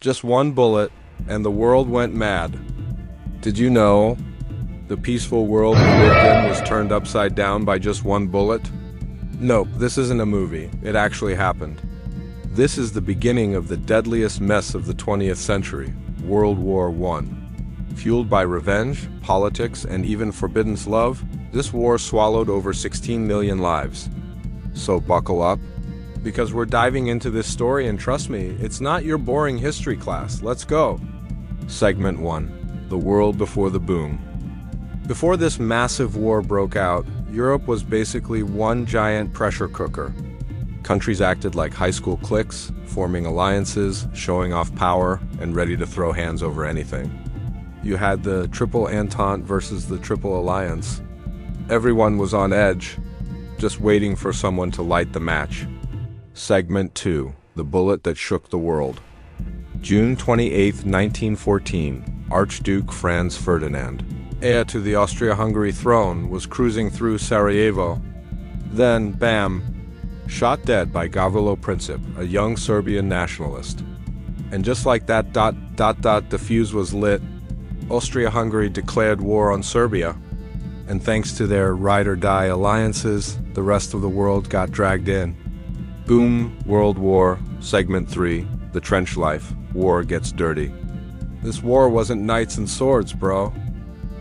Just one bullet, and the world went mad. Did you know the peaceful world we lived in was turned upside down by just one bullet? Nope, this isn't a movie. It actually happened. This is the beginning of the deadliest mess of the 20th century, World War I. Fueled by revenge, politics, and even forbidden love, this war swallowed over 16 million lives. So buckle up, because we're diving into this story, and trust me, it's not your boring history class. Let's go. Segment 1. The World Before the Boom. Before this massive war broke out, Europe was basically one giant pressure cooker. Countries acted like high school cliques, forming alliances, showing off power, and ready to throw hands over anything. You had the Triple Entente versus the Triple Alliance. Everyone was on edge, just waiting for someone to light the match. Segment 2. The Bullet That Shook the World. June 28, 1914, Archduke Franz Ferdinand, heir to the Austria-Hungary throne, was cruising through Sarajevo. Then, bam, shot dead by Gavrilo Princip, a young Serbian nationalist. And just like that the fuse was lit, Austria-Hungary declared war on Serbia. And thanks to their ride-or-die alliances, the rest of the world got dragged in. Boom, World War, Segment 3, The Trench Life, War Gets Dirty. This war wasn't knights and swords, bro.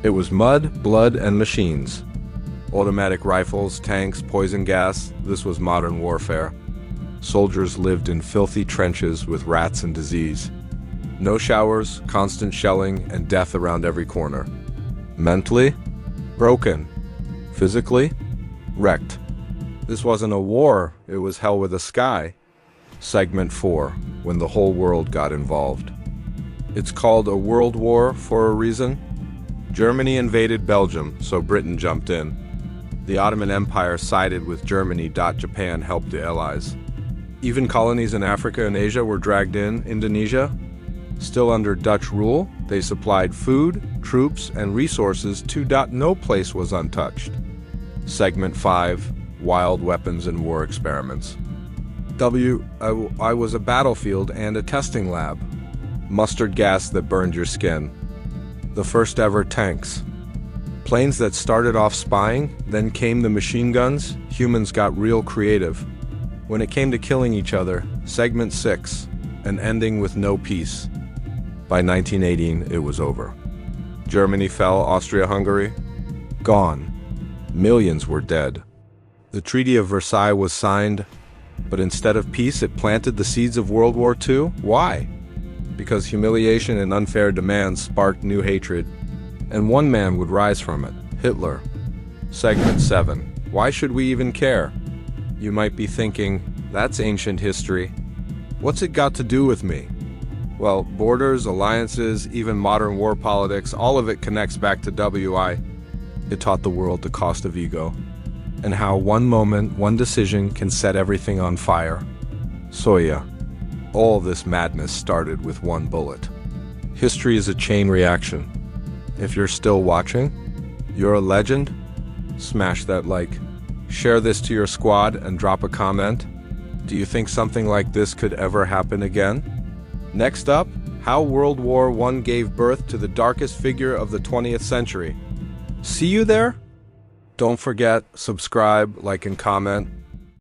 It was mud, blood, and machines. Automatic rifles, tanks, poison gas, this was modern warfare. Soldiers lived in filthy trenches with rats and disease. No showers, constant shelling, and death around every corner. Mentally? Broken. Physically? Wrecked. This wasn't a war, it was hell with a sky. Segment 4. When the whole world got involved. It's called a world war for a reason. Germany invaded Belgium, so Britain jumped in. The Ottoman Empire sided with Germany. Japan helped the Allies. Even colonies in Africa and Asia were dragged in. Indonesia, still under Dutch rule, they supplied food, troops, and resources to. No place was untouched. Segment 5. Wild weapons and war experiments. I was a battlefield and a testing lab. Mustard gas that burned your skin. The first ever tanks. Planes that started off spying, then came the machine guns. Humans got real creative. When it came to killing each other, Segment 6, an ending with no peace. By 1918, it was over. Germany fell, Austria-Hungary, gone. Millions were dead. The Treaty of Versailles was signed, but instead of peace, it planted the seeds of World War II. Why? Because humiliation and unfair demands sparked new hatred, and one man would rise from it, Hitler. Segment 7. Why should we even care? You might be thinking, that's ancient history. What's it got to do with me? Well, borders, alliances, even modern war politics, all of it connects back to WI. It taught the world the cost of ego, and how one moment, one decision can set everything on fire. So yeah, all this madness started with one bullet. History is a chain reaction. If you're still watching, you're a legend. Smash that like. Share this to your squad and drop a comment. Do you think something like this could ever happen again? Next up, how World War I gave birth to the darkest figure of the 20th century. See you there? Don't forget, subscribe, like, and comment.